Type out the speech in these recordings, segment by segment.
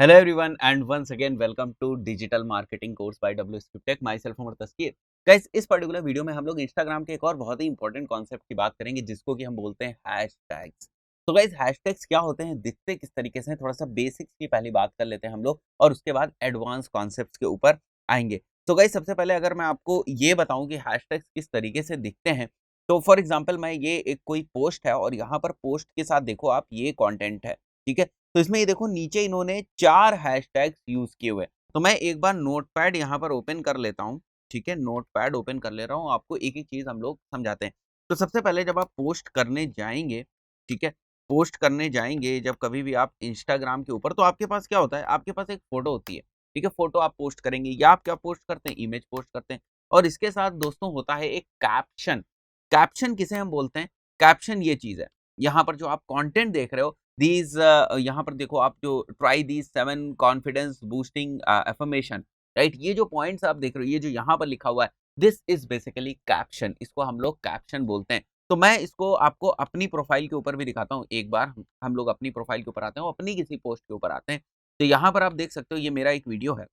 Hello everyone and once again welcome to digital marketing course by W Script Tech. Myself Amar Taskeer. Guys इस particular video में हम लोग Instagram के एक और बहुत ही इंपॉर्टेंट कॉन्सेप्ट की बात करेंगे जिसको कि हम बोलते हैं हैशटैग्स। तो गाइस हैशटैग्स क्या होते हैं, दिखते किस तरीके से हैं, थोड़ा सा बेसिक्स की पहली बात कर लेते हैं हम लोग और उसके बाद एडवांस कॉन्सेप्ट्स के ऊपर आएंगे। तो गाइस सबसे पहले अगर मैं आपको ये बताऊं कि हैशटैग्स किस तरीके से दिखते हैं, तो फॉर एग्जाम्पल मैं ये एक कोई पोस्ट है और यहाँ पर पोस्ट के साथ देखो आप ये कॉन्टेंट है, ठीक है। तो इसमें ये देखो नीचे इन्होंने 4 हैशटैग्स यूज़ किए हुए हैं। तो मैं एक बार नोटपैड यहाँ पर ओपन कर लेता हूँ, ठीक है? नोटपैड ओपन कर ले रहा हूँ, आपको एक-एक चीज़ हम लोग समझाते हैं। तो सबसे पहले जब आप पोस्ट करने जाएँगे, ठीक है? पोस्ट करने जाएँगे जब कभी भी आप इंस्टाग्राम के ऊपर, तो आपके पास क्या होता है? आपके पास एक फ़ोटो होती है, ठीक है? फ़ोटो आप पोस्ट करेंगे या आप क्या पोस्ट करते हैं? इमेज पोस्ट करते हैं और इसके साथ दोस्तों होता है एक कैप्शन। कैप्शन किसे हम बोलते हैं? कैप्शन ये चीज़ है। यहाँ पर जो आप कंटेंट देख रहे हो, दीज यहाँ पर देखो आप जो try these 7 confidence boosting affirmation, right? ये जो पॉइंट्स आप देख रहे हो, ये जो यहाँ पर लिखा हुआ है, दिस इज बेसिकली कैप्शन। इसको हम लोग कैप्शन बोलते हैं। तो मैं इसको आपको अपनी प्रोफाइल के ऊपर भी दिखाता हूँ। एक बार हम लोग अपनी प्रोफाइल के ऊपर आते हैं और अपनी किसी पोस्ट के ऊपर आते हैं। तो यहाँ पर आप देख सकते हो, ये मेरा एक वीडियो है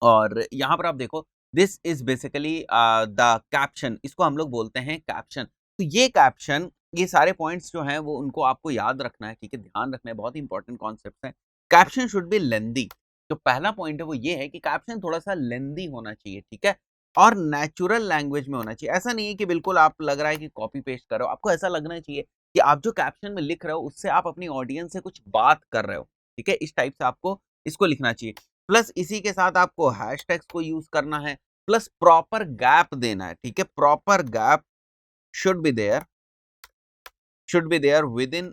और यहाँ पर आप देखो, this is basically the caption. इसको हम लोग बोलते हैं कैप्शन। तो ये कैप्शन, ये सारे पॉइंट्स जो हैं वो उनको आपको याद रखना है, ठीक है? ध्यान रखना है, बहुत ही इंपॉर्टेंट कॉन्सेप्ट है। कैप्शन शुड बी लेंदी। तो पहला पॉइंट है वो ये है कि कैप्शन थोड़ा-सा लेंदी होना चाहिए, ठीक है? और नेचुरल लैंग्वेज में होना चाहिए। ऐसा नहीं है कि बिल्कुल आप लग रहा है कि कॉपी पेस्ट कर रहे हो। आपको ऐसा लगना चाहिए कि आप जो कैप्शन में लिख रहे हो उससे आप अपनी ऑडियंस से कुछ बात कर रहे हो, ठीक है? इस टाइप से आपको इसको लिखना चाहिए। प्लस इसी के साथ आपको हैशटैग्स को यूज़ करना है, प्लस प्रॉपर गैप देना है, ठीक है? Proper gap should be there, should be there within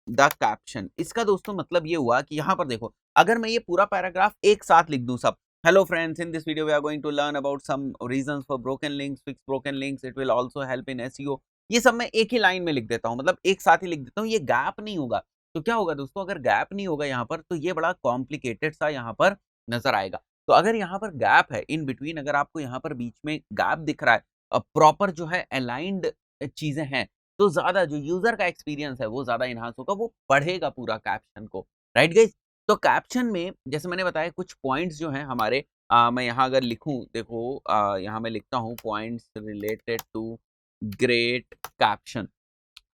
the caption. इसका दोस्तों मतलब ये हुआ कि यहाँ पर देखो, अगर मैं ये पूरा पैराग्राफ एक साथ लिख दूं सब, hello friends, in this video we are going to learn about some reasons for broken links, fix broken links, it will also help in SEO. ये सब मैं एक ही लाइन में लिख देता हूँ, मतलब एक साथ ही लिख देता हूँ, ये गैप नहीं होगा। तो क्या होगा दोस्तों, अगर गैप नहीं होगा यहाँ पर तो ये बड़ा कॉम्प्लिकेटेड सा यहाँ पर नजर आएगा। तो अगर यहाँ पर गैप है इन बिटवीन, अगर आपको यहाँ पर बीच में गैप दिख रहा है, प्रॉपर जो है अलाइंड चीजें हैं, तो ज़्यादा जो यूज़र का एक्सपीरियंस है वो ज़्यादा एनहांस होगा, वो पढ़ेगा पूरा कैप्शन को, राइट गाइज़? तो कैप्शन में जैसे मैंने बताया कुछ पॉइंट्स जो हैं हमारे, मैं यहाँ अगर लिखूँ, देखो यहाँ मैं लिखता हूँ points related to great caption.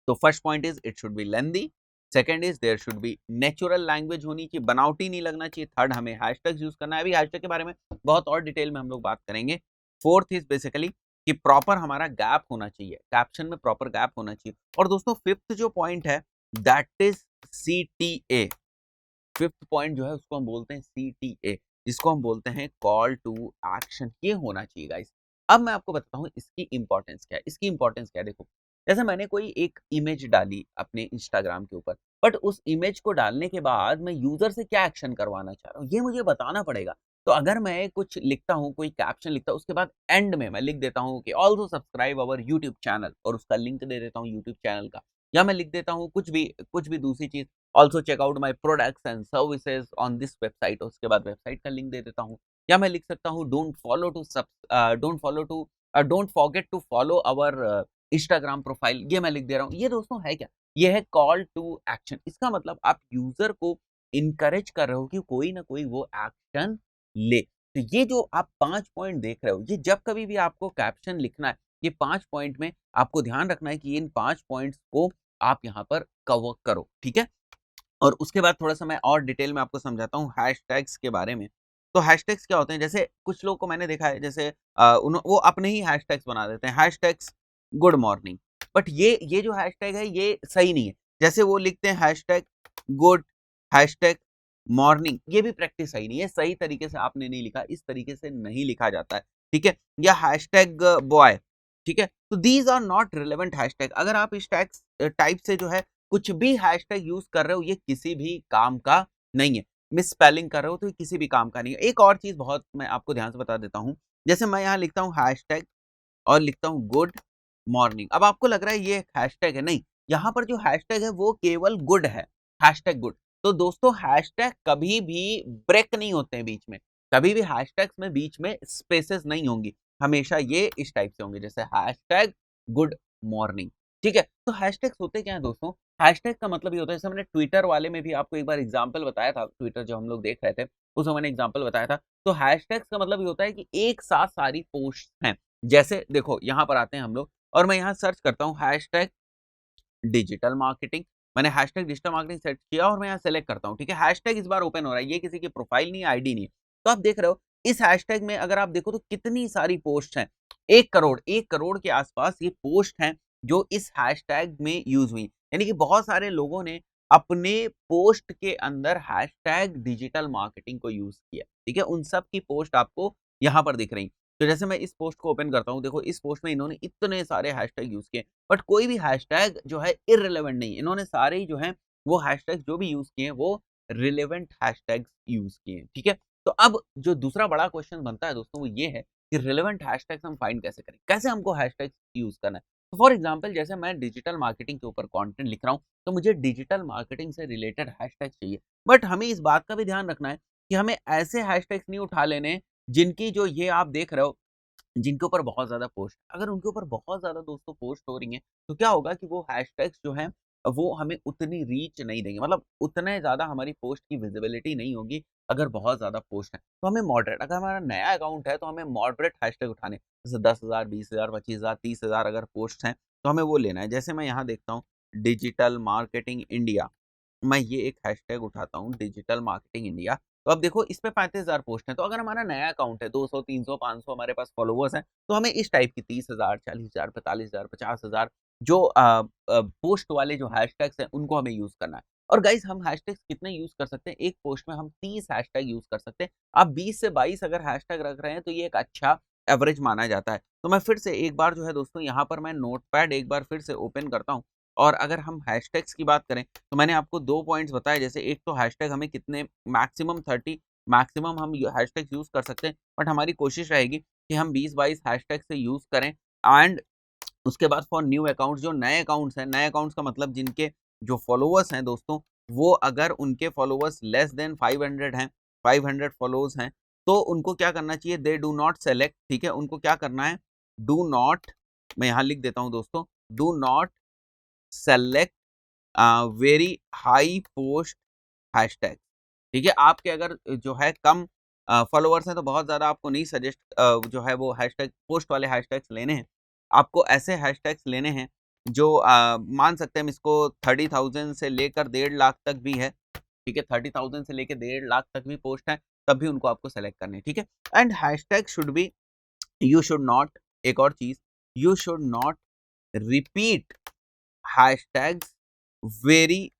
तो first point is it should be lengthy, second is there should be natural language होनी चाहिए, बनावटी नहीं लगना चाहिए, थर्ड हमें हैशटैग्स यूज़ करना है। अभी हैशटैग के बारे में बहुत और डिटेल में हम लोग बात करेंगे। फोर्थ इज़ बेसिकली कि प्रॉपर हमारा गैप होना चाहिए, कैप्शन में प्रॉपर गैप होना चाहिए। और दोस्तों फिफ्थ जो पॉइंट है that is CTA. Fifth point जो है उसको हम बोलते हैं सीटीए, जिसको हम बोलते हैं कॉल टू एक्शन। ये होना चाहिए गाइस। अब मैं आपको बताता हूँ इसकी इंपॉर्टेंस क्या है। इसकी इंपॉर्टेंस क्या है, देखो जैसे मैंने कोई एक इमेज डाली अपने इंस्टाग्राम के ऊपर, बट उस इमेज को डालने के बाद मैं यूजर से क्या एक्शन करवाना चाह रहा हूँ ये मुझे बताना पड़ेगा। तो अगर मैं कुछ लिखता हूँ, कोई कैप्शन लिखता हूँ, उसके बाद एंड में मैं लिख देता हूँ कि also subscribe our YouTube channel और उसका लिंक दे देता हूँ यूट्यूब चैनल का, या मैं लिख देता हूँ कुछ भी दूसरी चीज, also check out my products and services on this website, उसके बाद वेबसाइट का लिंक दे देता हूँ। या मैं लिख सकता हूँ don't forget to follow our Instagram profile, ये मैं लिख दे रहा हूँ। ये दोस्तों है क्या, ये है कॉल टू एक्शन। इसका मतलब आप यूजर को इनकरेज कर रहे हो कि कोई ना कोई वो एक्शन ले। तो ये जो आप 5 पॉइंट देख रहे हो, ये जब कभी भी आपको कैप्शन लिखना है, ये 5 पॉइंट में आपको ध्यान रखना है कि इन 5 पॉइंट्स को आप यहाँ पर कवर करो, ठीक है? और उसके बाद थोड़ा-सा मैं और डिटेल में आपको समझाता हूँ हैशटैग्स के बारे में। तो हैशटैग्स क्या होते हैं, जैसे कुछ लोग को मैंने देखा है, जैसे वो अपने ही हैशटैग्स बना देते हैं, हैशटैग्स गुड मॉर्निंग। बट ये जो हैशटैग है ये सही नहीं है। जैसे वो लिखते हैं हैशटैग गुड, हैशटैग मॉर्निंग, ये भी प्रैक्टिस सही नहीं है। सही तरीके से आपने नहीं लिखा, इस तरीके से नहीं लिखा जाता है, ठीक है? या हैशटैग बॉय, ठीक है? तो these are not relevant hashtag. अगर आप इस टैग्स टाइप से जो है कुछ भी हैशटैग यूज़ कर रहे हो, ये किसी भी काम का नहीं है। मिसस्पेलिंग कर रहे हो तो ये किसी भी काम का नहीं है। एक और चीज़ बहुत मैं आपको ध्यान से बता देता हूँ, जैसे मैं यहाँ लिखता हूँ हैशटैग और लिखता हूँ गुड मॉर्निंग। अब आपको लग रहा है ये एक हैशटैग है, नहीं, यहाँ पर जो हैशटैग है वो केवल गुड है, हैशटैग गुड। तो दोस्तों हैशटैग कभी भी ब्रेक नहीं होते हैं बीच में, कभी भी हैशटैग्स में बीच में स्पेसेस नहीं होंगी, हमेशा ये इस टाइप से होंगे, जैसे हैशटैग गुड मॉर्निंग, ठीक है? तो हैशटैग्स होते क्या हैं दोस्तों, हैशटैग का मतलब ये होता है, जैसे मैंने ट्विटर वाले में भी आपको एक बार एग्जांपल बताया था, ट्विटर जो हम लोग देख रहे थे, उसमें मैंने एग्जांपल बताया था। तो हैशटैग्स का मतलब ये होता है कि एक साथ सारी पोस्ट हैं। जैसे देखो यहाँ पर आते हैं हम लोग और मैं यहाँ सर्च करता हूँ हैशटैग डिजिटल मार्केटिंग। मैंने हैशटैग डिजिटल मार्केटिंग सेट किया और मैं यहाँ सेलेक्ट करता हूँ, ठीक है? हैशटैग इस बार ओपन हो रहा है, ये किसी की प्रोफाइल नहीं है, आईडी नहीं है। तो आप देख रहे हो, इस हैशटैग में अगर आप देखो तो कितनी सारी पोस्ट हैं। 1 करोड़ के आसपास ये पोस्ट हैं, जो इस हैशटैग में यूज़ हुई। यानी कि बहुत सारे लोगों ने अपने पोस्ट के अंदर हैशटैग डिजिटल मार्केटिंग को यूज़ किया, ठीक है? उन सब की पोस्ट आपको यहाँ पर दिख रही। तो जैसे मैं इस पोस्ट को ओपन करता हूँ, देखो इस पोस्ट में इन्होंने इतने सारे हैशटैग यूज़ किए। बट कोई भी हैशटैग जो है इर्रेलेवेंट नहीं है। इन्होंने सारे ही जो हैं वो हैशटैग जो भी यूज़ किए हैं वो रिलेवेंट हैशटैग्स यूज़ किए हैं, ठीक है? तो अब जो दूसरा बड़ा क्वेश्चन बनता है दोस्तों वो ये है कि रिलेवेंट हैशटैग्स हम फाइंड कैसे करें? कैसे हमको हैशटैग्स यूज़ करना है? तो फॉर एग्ज़ाम्पल जैसे मैं डिजिटल मार्केटिंग के ऊपर कंटेंट लिख रहा हूँ, तो मुझे डिजिटल मार्केटिंग से रिलेटेड हैशटैग चाहिए। बट हमें इस बात का भी ध्यान रखना है कि हमें ऐसे हैशटैग्स नहीं उठा लेने हैं, जिनकी जो ये आप देख रहे हो जिनके ऊपर बहुत ज़्यादा पोस्ट अगर उनके ऊपर बहुत ज़्यादा दोस्तों पोस्ट हो रही हैं, तो क्या होगा कि वो हैशटैग्स जो हैं, वो हमें उतनी रीच नहीं देंगे। मतलब उतने ज़्यादा हमारी पोस्ट की विज़िबिलिटी नहीं होगी, अगर बहुत ज़्यादा पोस्ट हैं। तो हमें मॉडरेट अगर हमारा नया अकाउंट है, तो हमें मॉडरेट हैशटैग उठाने हैं। जैसे 10,000, 20,000, 25,000, 30,000 अगर पोस्ट हैं, तो हमें वो लेना है। जैसे मैं यहाँ देखता हूँ, डिजिटल मार्केटिंग इंडिया। मैं ये एक हैशटैग उठाता हूँ डिजिटल मार्केटिंग इंडिया। तो अब देखो इस पे 35,000 पोस्ट हैं, तो अगर हमारा नया अकाउंट है 200, 300, 500 हमारे पास फॉलोवर्स हैं, तो हमें इस टाइप की 30,000, 40,000, 45,000, 50,000 जो पोस्ट वाले जो हैशटैग्स हैं उनको हमें यूज़ करना है। और गाइज़ हम हैशटैग्स कितने यूज़ कर सकते हैं? एक पोस्ट में हम 30 हैशटैग यूज़ कर सकते हैं। आप 20 से 22 अगर हैशटैग रख रहे हैं तो ये एक अच्छा एवरेज माना जाता है। तो मैं फिर से एक बार जो है दोस्तों यहाँ पर मैं नोटपैड एक बार फिर से ओपन करता हूँ और अगर हम हैशटैग्स की बात करें तो मैंने आपको 2 पॉइंट्स बताए जैसे एक तो हैशटैग हमें कितने मैक्सिमम 30 मैक्सिमम हम हैशटैग्स यूज़ कर सकते हैं बट हमारी कोशिश रहेगी कि हम 20-22 हैशटैग से यूज़ करें एंड उसके बाद फॉर न्यू अकाउंट्स जो नए अकाउंट्स हैं, नए अकाउंट्स का मतलब जिनके जो फॉलोवर्स हैं दोस्तों, वो अगर उनके फॉलोवर्स लेस देन 500 हैं, 500 फॉलोवर्स हैं, तो उनको क्या करना चाहिए? दे डू नॉट सेलेक्ट ठीक है? उनको क्या करना है? डू नॉट मैं यहाँ लिख देता हूँ दोस्तों, do not select very high post hashtag ठीक है? आपके अगर जो है कम फॉलोवर्स हैं तो बहुत ज़्यादा आपको नहीं सजेस्ट जो है वो हैशटैग पोस्ट वाले हैशटैग्स लेने हैं। आपको ऐसे हैशटैग्स लेने हैं जो मान सकते हैं हम इसको 30,000 से लेकर 1.5 लाख तक भी है, ठीक है? 30,000 से लेके 1.5 लाख तक भी पोस्ट है, तब भी उनको आपको सेलेक्ट करने हैं, ठीक है? And hashtag should be you should not एक और चीज़, you should not repeat hashtags very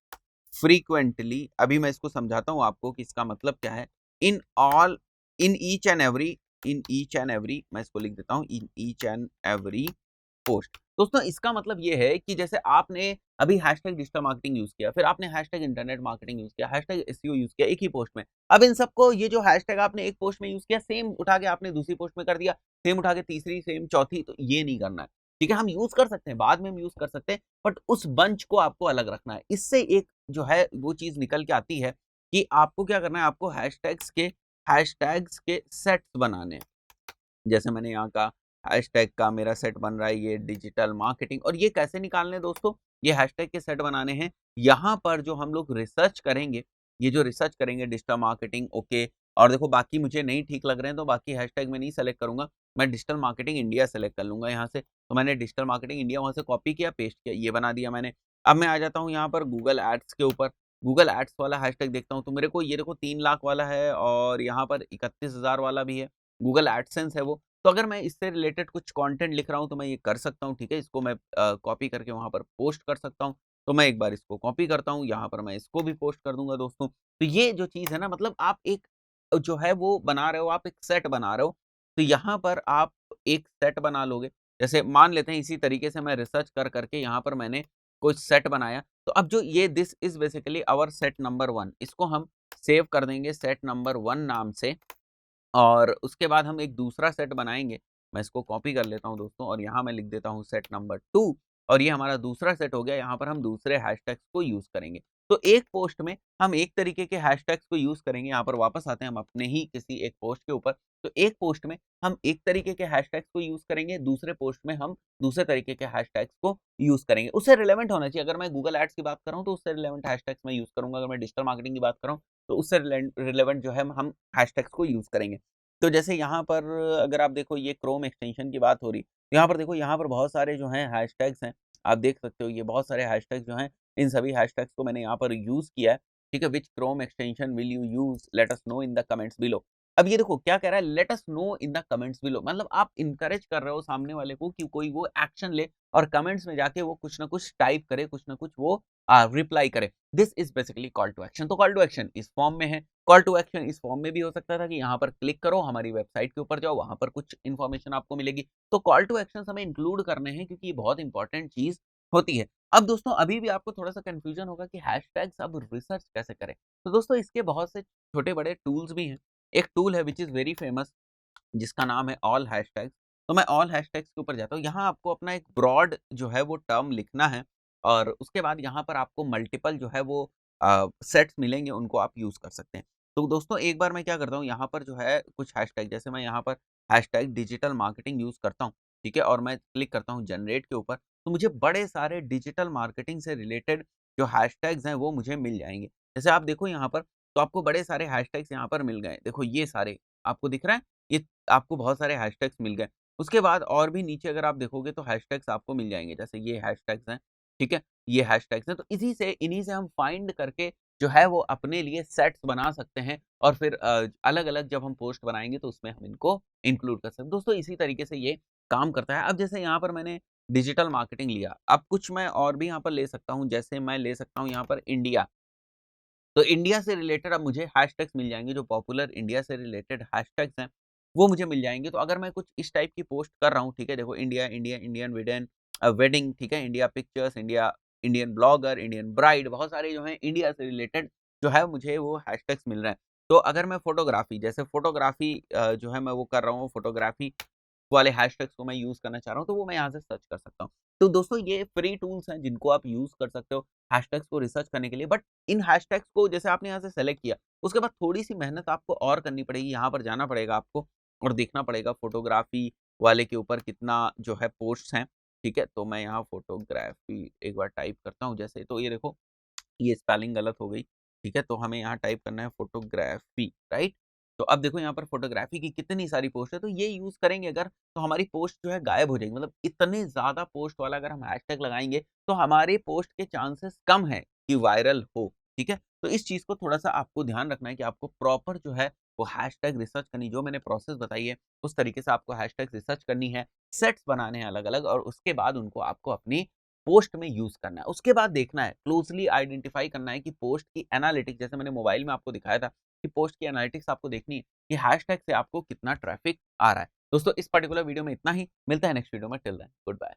frequently अभी मैं इसको समझाता हूँ आपको कि इसका मतलब क्या है। In all in each and every in each and every मैं इसको लिख देता हूँ in each and every post. दोस्तों इसका मतलब ये है कि जैसे आपने अभी हैशटैग डिजिटल मार्केटिंग यूज़ किया, फिर आपने हैशटैग इंटरनेट मार्केटिंग यूज़ किया, हैशटैग एसईओ यूज़ किया एक ही पोस्ट में। अब इन सबको ये जो हैशटैग आपने एक पोस्ट में यूज़ किया, सेम उठा के आपने दूसरी पोस्ट में कर दिया, सेम उठा के तीसरी, सेम चौथी, तो ये नहीं करना है। ठीक है? हम यूज़ कर सकते हैं, बाद में हम यूज़ कर सकते हैं, बट उस बंच को आपको अलग रखना है। इससे एक जो है वो चीज़ निकल के आती है कि आपको क्या करना है, आपको हैशटैग्स के सेट्स बनाने हैं। जैसे मैंने यहाँ का हैशटैग का मेरा सेट बन रहा है ये डिजिटल मार्केटिंग और ये कैसे निकालने हैं दोस्तों? ये हैशटैग के सेट बनाने हैं। यहाँ पर जो हम लोग रिसर्च करेंगे, ये जो रिसर्च करेंगे डिजिटल मार्केटिंग ओके और देखो बाकी मुझे नहीं ठीक लग रहे हैं तो बाकी हैशटैग मैं नहीं सेलेक्ट करूँगा। मैं डिजिटल मार्केटिंग इंडिया सेलेक्ट कर लूँगा यहाँ से। तो मैंने डिजिटल मार्केटिंग इंडिया वहाँ से कॉपी किया, पेस्ट किया, ये बना दिया मैंने। अब मैं आ जाता हूँ यहाँ पर गूगल एड्स के ऊपर। गूगल एड्स वाला हैशटैग देखता हूँ तो मेरे को ये देखो 3 लाख वाला है और यहाँ पर 31,000 वाला भी है। गूगल एडसेंस है वो। तो अगर मैं इससे रिलेटेड कुछ कंटेंट लिख रहा हूँ तो मैं ये कर सकता हूँ, ठीक है? इसको मैं कॉपी करके वहाँ पर पोस्ट कर सकता हूँ। तो मैं एक बार इसको कॉपी करता हूँ, यहाँ पर मैं इसको भी पोस्ट कर दूँगा दोस्तों। तो ये जो चीज़ है ना मतलब आप एक जो है वो बना रहे हो, आप एक सेट बना रहे हो। तो यहाँ पर आप एक सेट बना लोगे। जैसे मान लेते हैं इसी तरीके से मैं रिसर्च कर के यहाँ पर मैंने कुछ सेट बनाया। तो अब जो ये this is basically our set number 1 इसको हम सेव कर देंगे सेट नंबर 1 नाम से। और उसके बाद हम एक दूसरा सेट बनाएँगे। मैं इसको कॉपी कर लेता हूँ दोस्तों और यहाँ मैं लिख देता हूँ सेट नंबर 2 और ये हमारा दूसरा सेट हो गया। यहाँ पर हम दूसरे हैशटैग्स को यूज़ करेंगे। तो एक पोस्ट में हम एक तरीके के हैशटैग्स को यूज़ करेंगे, यहाँ पर वापस आते हैं हम अपने ही किसी एक पोस्ट के ऊपर। तो एक पोस्ट में हम एक तरीके के हैशटैग्स को यूज़ करेंगे, दूसरे पोस्ट में हम दूसरे तरीके के हैशटैग्स को यूज़ करेंगे। उससे रिलेवेंट होना चाहिए, अगर मैं गूगल एड्स की बात कर रहा हूँ, तो उससे रिलेवेंट हैशटैग्स मैं यूज़ करूँगा, अगर मैं डिजिटल मार्केटिंग की बात कर रहा हूँ, तो उससे रिलेवेंट जो है हम हैशटैग्स को यूज़ करेंगे। तो जैसे यहाँ पर अगर आप देखो ये क्रोम एक्सटेंशन की बात हो रही, तो यहाँ पर देखो यहाँ पर बहुत सारे जो हैं हैशटैग्स हैं, आप देख सकते हो ये बहुत सारे हैशटैग्स जो हैं, इन सभी हैशटैग्स को मैंने यहाँ पर यूज़ किया है, ठीक है? Which Chrome extension will you use? Let us know in the comments below. अब ये देखो क्या कह रहा है, let us know in the comments below, मतलब आप इनकरेज कर रहे हो सामने वाले को कि कोई वो एक्शन ले और कमेंट्स में जाके वो कुछ ना कुछ टाइप करे, कुछ ना कुछ वो रिप्लाई करे। This is basically call to action. तो कॉल टू एक्शन इस फॉर्म में है, कॉल टू एक्शन इस फॉर्म में भी हो सकता था कि यहाँ पर क्लिक करो, हमारी वेबसाइट के ऊपर जाओ, वहाँ पर कुछ इन्फॉर्मेशन आपको मिलेगी। तो कॉल टू एक्शंस हमें इंक्लूड करने हैं क्योंकि ये बहुत इंपॉर्टेंट चीज़ होती है। अब दोस्तों अभी भी आपको थोड़ा-सा कन्फ्यूजन होगा कि हैशटैग्स अब रिसर्च कैसे करें? तो दोस्तों इसके बहुत से छोटे-बड़े टूल्स भी हैं। एक टूल है व्हिच इज़ वेरी फेमस, जिसका नाम है ऑल हैशटैग्स। तो मैं ऑल हैशटैग्स के ऊपर जाता हूँ। यहाँ आपको अपना एक ब्रॉड जो है वो टर्म लिखना है और उसके बाद यहाँ पर आपको मल्टीपल जो है वो सेट्स मिलेंगे, उनको आप यूज़ कर सकते हैं। तो दोस्तों एक बार मैं क्या करता हूँ, यहाँ पर जो है कुछ हैशटैग, जैसे मैं यहाँ पर हैशटैग डिजिटल मार्केटिंग यूज़ करता हूँ, ठीक है? और मैं क्लिक करता हूँ जनरेट के ऊपर, तो मुझे बड़े सारे डिजिटल मार्केटिंग से रिलेटेड जो हैशटैग्स हैं वो मुझे मिल जाएँगे। जैसे आप देखो यहाँ पर, तो आपको बड़े सारे हैशटैग्स यहाँ पर मिल गए। देखो ये सारे आपको दिख रहा है? ये आपको बहुत सारे हैशटैग्स मिल गए। उसके बाद और भी नीचे अगर आप देखोगे तो हैशटैग्स आपको मिल जाएँगे। जैसे ये हैशटैग्स हैं, ठीक है? ये हैशटैग्स हैं, तो इन्हीं से हम फाइंड करके जो है वो अपने लिए सेट्स बना सकते हैं और फिर अलग-अलग जब हम पोस्ट बनाएँगे तो उसमें हम इनको इंक्लूड कर सकते हैं। दोस्तों इसी तरीके से ये काम करता है। अब जैसे यहाँ पर मैंने डिजिटल मार्केटिंग लिया, अब कुछ मैं और भी यहाँ पर ले सकता हूँ, जैसे मैं ले सकता हूँ यहाँ पर इंडिया। तो इंडिया से रिलेटेड अब मुझे हैशटैग्स मिल जाएँगे, जो पॉपुलर इंडिया से रिलेटेड हैशटैग्स हैं, वो मुझे मिल जाएँगे। तो अगर मैं कुछ इस टाइप की पोस्ट कर रहा हूँ, ठीक है? देखो इंडिया, इंडिया, इंडियन वेडिंग, ठीक है? India pictures, India, Indian blogger, Indian bride, बहुत सारे जो हैं इंडिया से रिलेटेड जो है मुझे वो हैशटैग्स मिल रहे हैं। तो अगर मैं फ़ोटोग्राफ़ी, जैसे फ़ोटोग्राफ़ी जो है मैं वो कर रहा हूँ, फ़ोटोग्राफ़ी वाले हैशटैग्स को मैं यूज़ करना चाह रहा हूँ, तो वो मैं यहाँ से सर्च कर सकता हूँ। तो दोस्तों ये फ्री टूल्स हैं जिनको आप यूज़ कर सकते हो हैशटैग्स को रिसर्च करने के लिए। बट इन हैशटैग्स को जैसे आपने यहाँ से सेलेक्ट किया, उसके बाद थोड़ी-सी मेहनत आपको और करनी पड़ेगी। यहाँ पर जाना पड़ेगा आपको और देखना पड़ेगा फ़ोटोग्राफ़ी वाले के ऊपर कितना जो है पोस्ट्स हैं, ठीक है? तो मैं यहाँ फ़ोटोग्राफ़ी एक बार टाइप करता हूँ जैसे, तो ये देखो ये स्पेलिंग गलत हो गई, ठीक है? तो हमें यहाँ टाइप करना है फ़ोटोग्राफ़ी, राइट? तो अब देखो यहाँ पर फ़ोटोग्राफ़ी की कितनी सारी पोस्ट है, तो ये यूज़ करेंगे अगर, तो हमारी पोस्ट जो है गायब हो जाएगी। मतलब इतने ज़्यादा पोस्ट वाला अगर हम हैशटैग लगाएँगे, तो हमारे पोस्ट के चांसेस कम हैं कि वायरल हो, ठीक है? तो इस चीज़ को थोड़ा-सा आपको ध्यान रखना है कि आपको प्रॉपर जो है वो हैशटैग रिसर्च करनी, जो मैंने प्रोसेस बताई है, उस तरीके से आपको हैशटैग रिसर्च करनी है, सेट्स बनाने हैं अलग-अलग और उसके बाद उनको आपको अपनी पोस्ट में यूज़ करना है। उसके बाद देखना है, क्लोज़ली आइडेंटिफ़ाई करना है कि पोस्ट की एनालिटिक्स, जैसे मैंने मोबाइल में आपको दिखाया था कि पोस्ट की एनालिटिक्स आपको देखनी है कि हैशटैग से आपको कितना ट्रैफ़िक आ रहा है। दोस्तों इस पर्टिकुलर वीडियो में इतना ही, मिलते हैं नेक्स्ट वीडियो में, टिल देन गुड बाय।